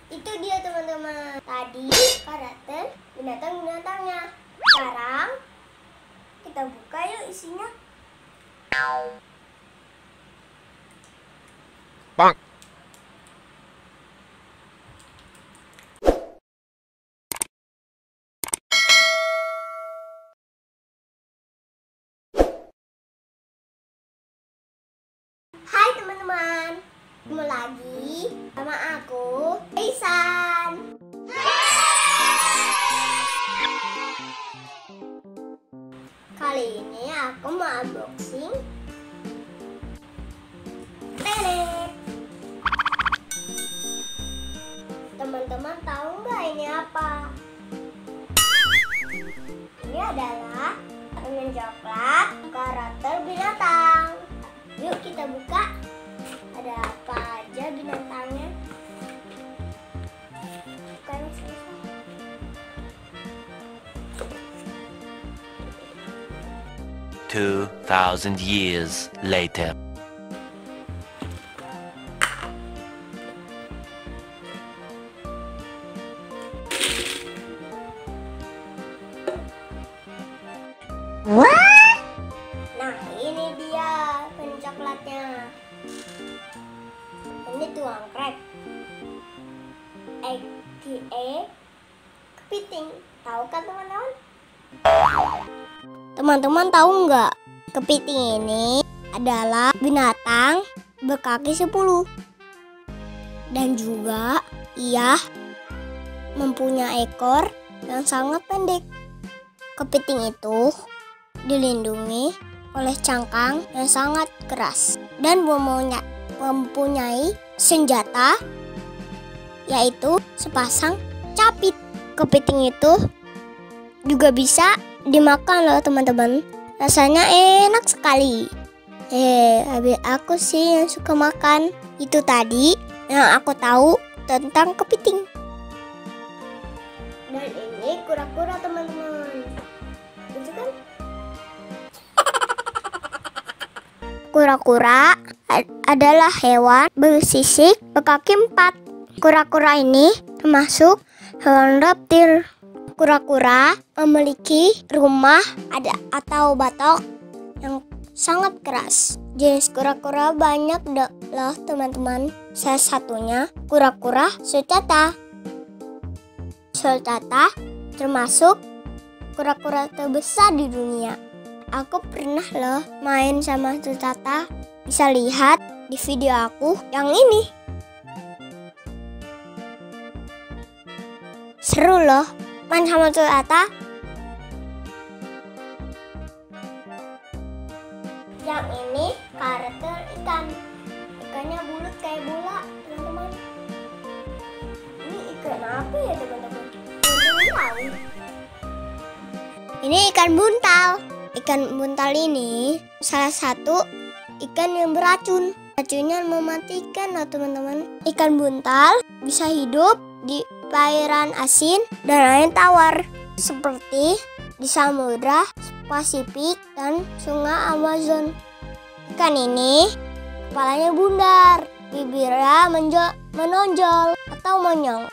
Itu dia teman-teman. Tadi karakter binatang-binatangnya. Sekarang kita buka yuk isinya. Bang. Hai teman-teman, ketemu lagi sama aku, Aisan. Kali ini aku mau unboxing tenet. Teman-teman tahu nggak ini apa? Ini adalah permen coklat karakter binatang. Yuk kita buka. Ada apa aja binatangnya? Bukan susah. 2,000 years later. Nah, ini dia permen coklatnya. Ini tuang krek. Kepiting. Tahu kan teman-teman? Teman-teman tahu nggak? Kepiting ini adalah binatang berkaki 10. Dan juga ia mempunyai ekor yang sangat pendek. Kepiting itu dilindungi oleh cangkang yang sangat keras dan mempunyai senjata yaitu sepasang capit. Kepiting itu juga bisa dimakan loh teman-teman. Rasanya enak sekali. Habis aku sih yang suka makan. Itu tadi yang aku tahu tentang kepiting. Dan ini kura-kura teman-teman. Itu kan? Kura-kura adalah hewan bersisik berkaki 4. Kura-kura ini termasuk hewan reptil. Kura-kura memiliki rumah atau batok yang sangat keras. Jenis kura-kura banyak loh teman-teman. Salah satunya kura-kura sulcata. Sulcata termasuk kura-kura terbesar di dunia. Aku pernah loh main sama sulcata. Bisa lihat di video aku yang ini. Seru loh main sama sulcata. Yang ini karakter ikan. Ikannya bulat kayak bola, teman-teman. Ini ikan apa ya, teman-teman? Tahu. Ini ikan buntal. Ikan buntal ini salah satu ikan yang beracun. Racunnya mematikan loh, teman-teman. Ikan buntal bisa hidup di perairan asin dan air tawar seperti di samudra Pasifik dan sungai Amazon. Ikan ini kepalanya bundar, bibirnya menonjol atau monyong.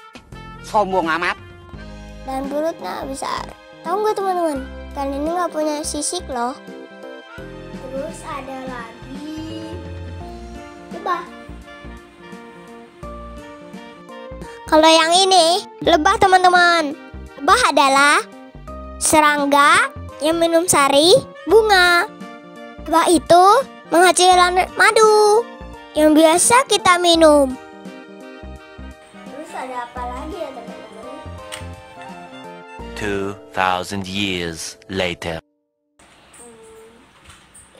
Sombong amat. Dan perutnya besar. Tahu nggak teman-teman? Ikan ini nggak punya sisik loh. Terus ada lagi lebah. Kalau yang ini lebah teman-teman. Lebah adalah serangga yang minum sari bunga. Lebah itu menghasilkan madu yang biasa kita minum. Terus ada apa lagi ya teman-teman? 2,000 years later.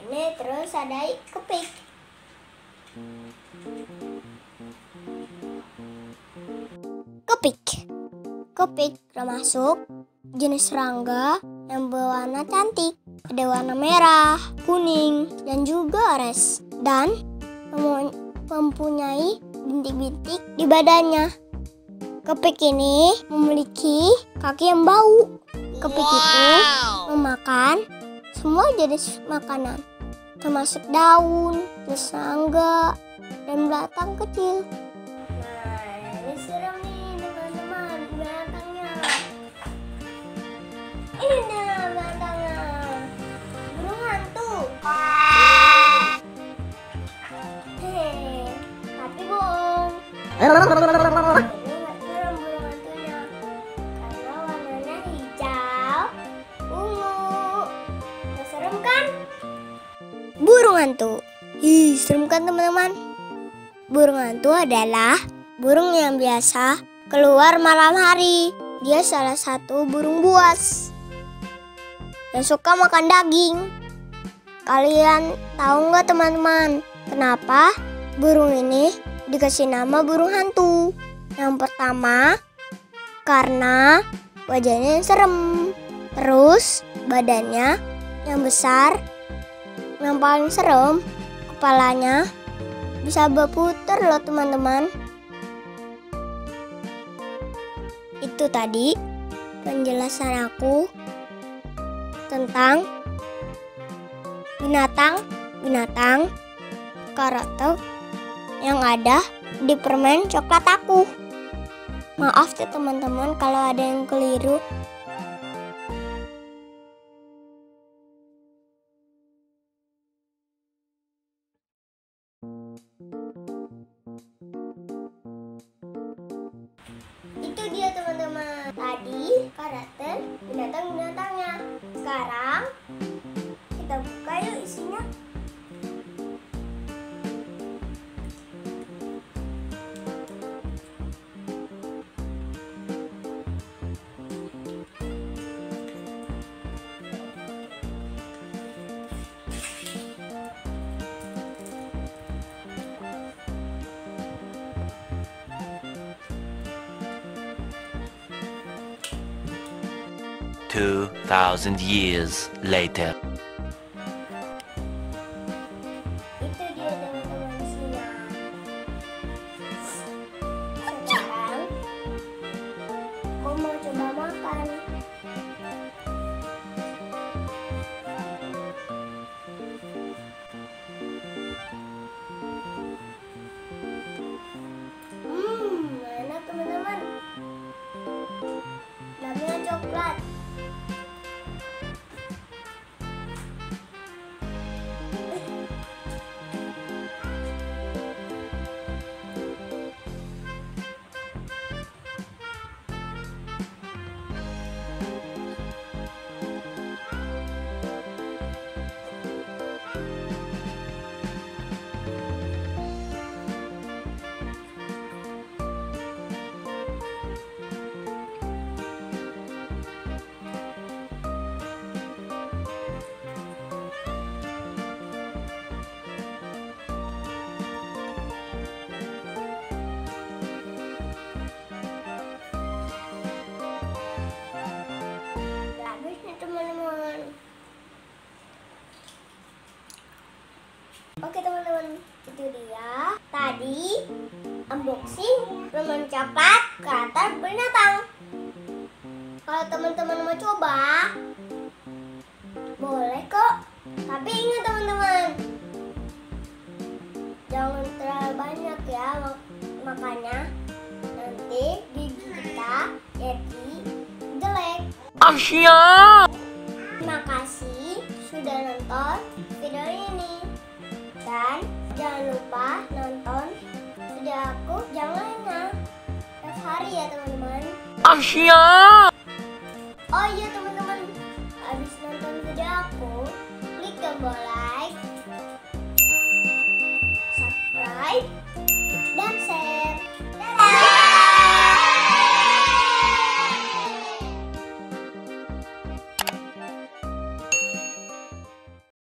Ini terus ada kepik. Kepik termasuk jenis serangga yang berwarna cantik. Ada warna merah, kuning, dan juga orange. Dan mempunyai bintik-bintik di badannya. Kepik ini memiliki kaki yang bau. Kepik itu memakan semua jenis makanan, termasuk daun, serangga, dan batang kecil. Nah, ini serem nih. serem burung hantunya karena warnanya hijau ungu. Gak serem kan? Burung hantu. Ih, serem kan teman-teman? Burung hantu adalah burung yang biasa keluar malam hari. Dia salah satu burung buas yang suka makan daging. Kalian tahu nggak teman-teman, kenapa burung ini dikasih nama burung hantu? Yang pertama, karena wajahnya yang serem. Terus badannya yang besar. Yang paling serem, kepalanya bisa berputar loh teman-teman. Itu tadi penjelasan aku tentang binatang karakter yang ada di permen coklat aku. Maaf ya teman-teman kalau ada yang keliru. Itu dia teman-teman, tadi karakter binatang-binatangnya. Sekarang kita buka yuk isinya. Two 2,000 years later. Itu dia teman-teman isinya. Sekarang aku mau coba makan. Enak teman-teman. Dalamnya coklat. Oke teman-teman, itu dia tadi unboxing permen coklat karakter binatang. Kalau teman-teman mau coba, boleh kok. Tapi ingat teman-teman, jangan terlalu banyak ya makannya. Nanti gigi kita jadi jelek. Asia. Terima kasih sudah nonton video ini. Dan jangan lupa nonton video aku yang lainnya setiap hari ya teman-teman. Asia. Oh iya teman-teman, habis nonton video aku, klik tombol like.